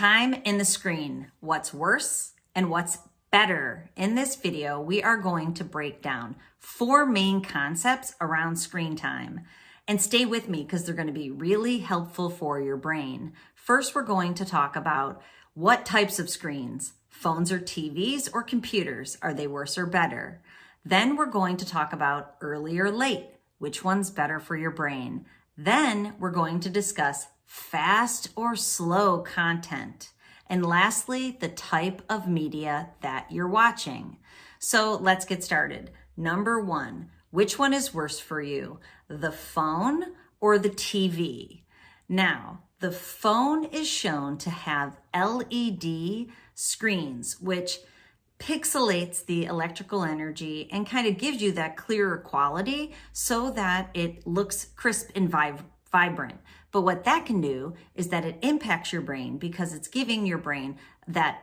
Time in the screen. What's worse and what's better? In this video, we are going to break down 4 main concepts around screen time. And stay with me because they're going to be really helpful for your brain. First, we're going to talk about what types of screens, phones or TVs or computers, are they worse or better? Then we're going to talk about early or late, which one's better for your brain. Then we're going to discuss fast or slow content. And lastly, the type of media that you're watching. So let's get started. Number 1, which one is worse for you? The phone or the TV? Now, the phone is shown to have LED screens, which pixelates the electrical energy and kind of gives you that clearer quality so that it looks crisp and vibrant. But what that can do is that it impacts your brain because it's giving your brain that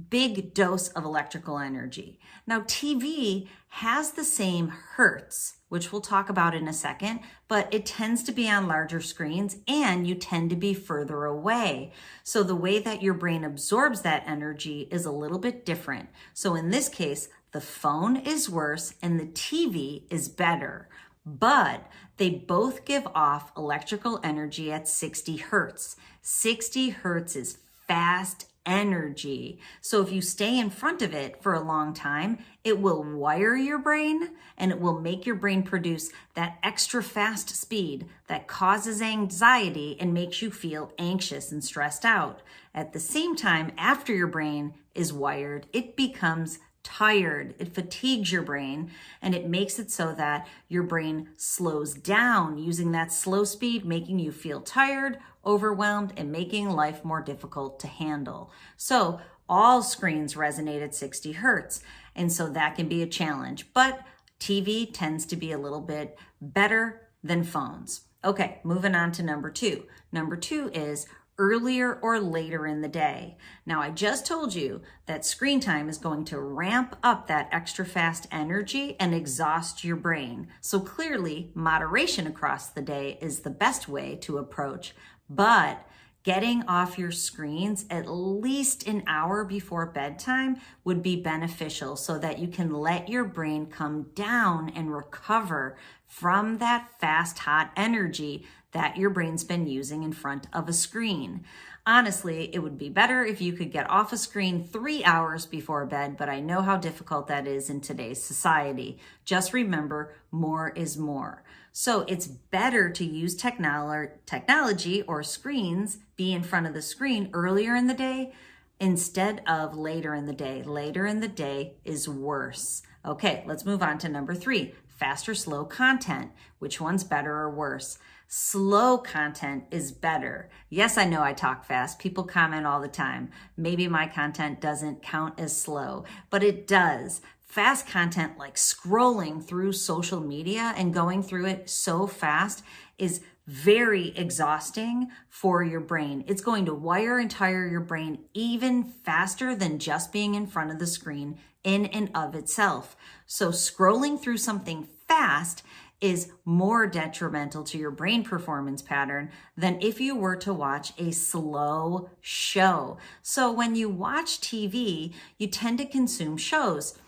big dose of electrical energy. Now, TV has the same hertz, which we'll talk about in a second, but it tends to be on larger screens and you tend to be further away. So the way that your brain absorbs that energy is a little bit different. So in this case, the phone is worse and the TV is better. But they both give off electrical energy at 60 hertz. 60 hertz is fast energy. So if you stay in front of it for a long time, it will wire your brain and it will make your brain produce that extra fast speed that causes anxiety and makes you feel anxious and stressed out. At the same time, after your brain is wired, it becomes tired. It fatigues your brain and it makes it so that your brain slows down using that slow speed, making you feel tired, overwhelmed, and making life more difficult to handle. So all screens resonate at 60 hertz. And so that can be a challenge, but TV tends to be a little bit better than phones. Okay, moving on to number 2. Number 2 is earlier or later in the day. Now, I just told you that screen time is going to ramp up that extra fast energy and exhaust your brain. So clearly, moderation across the day is the best way to approach, but getting off your screens at least an hour before bedtime would be beneficial so that you can let your brain come down and recover from that fast, hot energy that your brain's been using in front of a screen. Honestly, it would be better if you could get off a screen 3 hours before bed, but I know how difficult that is in today's society. Just remember, more is more. So it's better to use technology or screens, be in front of the screen earlier in the day instead of later in the day. Later in the day is worse. Okay, let's move on to number 3, fast or slow content. Which one's better or worse? Slow content is better. Yes, I know I talk fast. People comment all the time. Maybe my content doesn't count as slow, but it does. Fast content, like scrolling through social media and going through it so fast, is very exhausting for your brain. It's going to wire and tire your brain even faster than just being in front of the screen in and of itself. So scrolling through something fast is more detrimental to your brain performance pattern than if you were to watch a slow show. So when you watch TV, you tend to consume shows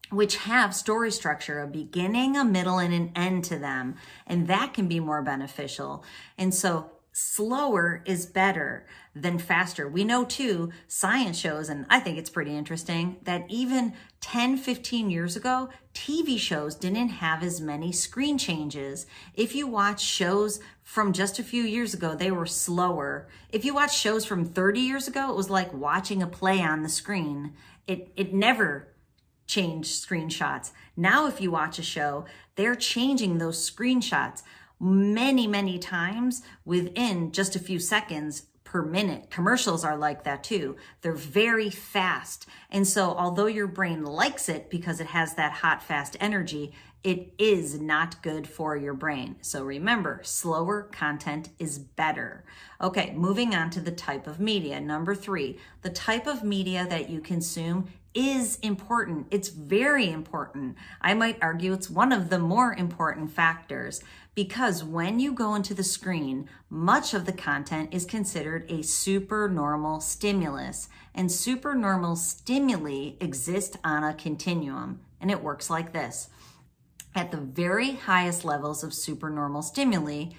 which have story structure, a beginning, a middle, and an end to them. And that can be more beneficial. And so slower is better than faster. We know too, science shows, and I think it's pretty interesting, that even 10, 15 years ago, TV shows didn't have as many screen changes. If you watch shows from just a few years ago, they were slower. If you watch shows from 30 years ago, it was like watching a play on the screen. It never changed screenshots. Now, if you watch a show, they're changing those screenshots many, many times within just a few seconds per minute. Commercials are like that too. They're very fast. And so although your brain likes it because it has that hot, fast energy, it is not good for your brain. So remember, slower content is better. Okay, moving on to the type of media. Number 3, the type of media that you consume is important. It's very important. I might argue it's one of the more important factors because when you go into the screen, much of the content is considered a supernormal stimulus, and supernormal stimuli exist on a continuum, and it works like this. At the very highest levels of supernormal stimuli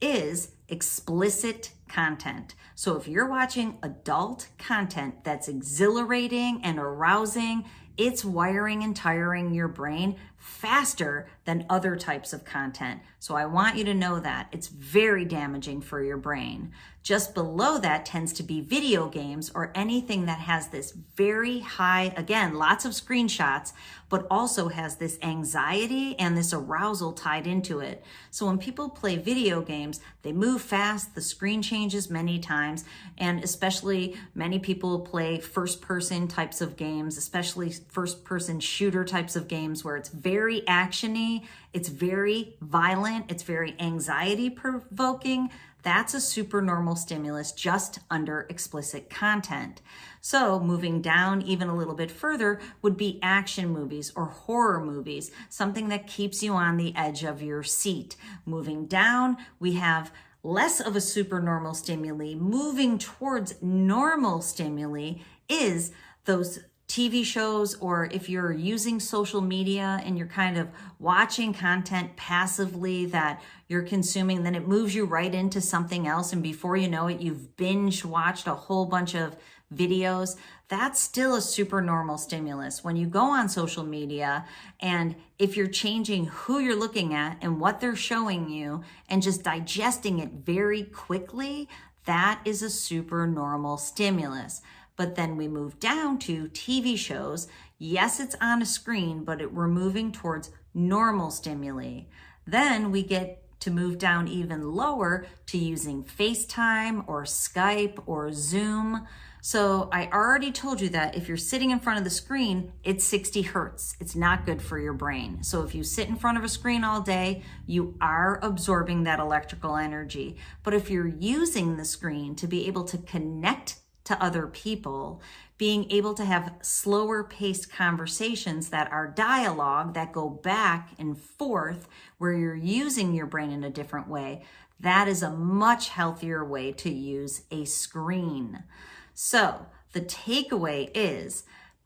is explicit content. So if you're watching adult content that's exhilarating and arousing, it's wiring and tiring your brain faster than other types of content. So I want you to know that it's very damaging for your brain. Just below that tends to be video games or anything that has this very high, again, lots of screenshots, but also has this anxiety and this arousal tied into it. So when people play video games, they move fast, the screen changes many times, and especially many people play first-person types of games, especially first-person shooter types of games where it's very actiony, it's very violent, it's very anxiety-provoking. That's a supernormal stimulus just under explicit content. So moving down even a little bit further would be action movies or horror movies, something that keeps you on the edge of your seat. Moving down, we have less of a supernormal stimuli. Moving towards normal stimuli is those TV shows, or if you're using social media and you're kind of watching content passively that you're consuming, then it moves you right into something else. And before you know it, you've binge watched a whole bunch of videos. That's still a supernormal stimulus. When you go on social media, and if you're changing who you're looking at and what they're showing you and just digesting it very quickly, that is a supernormal stimulus. But then we move down to TV shows. Yes, it's on a screen, but we're moving towards normal stimuli. Then we get to move down even lower to using FaceTime or Skype or Zoom. So I already told you that if you're sitting in front of the screen, it's 60 hertz. It's not good for your brain. So if you sit in front of a screen all day, you are absorbing that electrical energy. But if you're using the screen to be able to connect to other people, being able to have slower paced conversations that are dialogue, that go back and forth, where you're using your brain in a different way, that is a much healthier way to use a screen. So the takeaway is,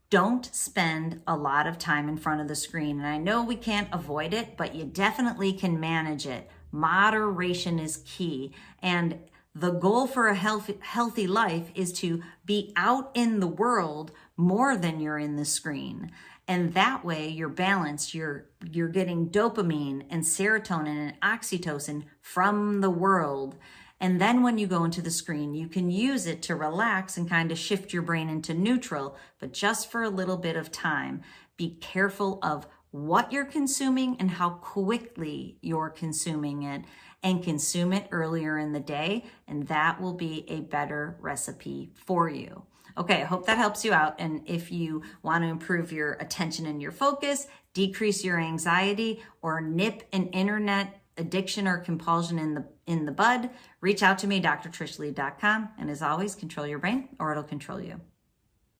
don't spend a lot of time in front of the screen. And I know we can't avoid it, but you definitely can manage it. Moderation is key. And the goal for a healthy life is to be out in the world more than you're in the screen. And that way you're balanced. You're getting dopamine and serotonin and oxytocin from the world. And then when you go into the screen, you can use it to relax and kind of shift your brain into neutral, but just for a little bit of time. Be careful of what you're consuming and how quickly you're consuming it, and consume it earlier in the day, and that will be a better recipe for you. Okay, I hope that helps you out. And if you want to improve your attention and your focus, decrease your anxiety, or nip an internet addiction or compulsion in the bud, reach out to me, drtrishleigh.com. And as always, control your brain or it'll control you.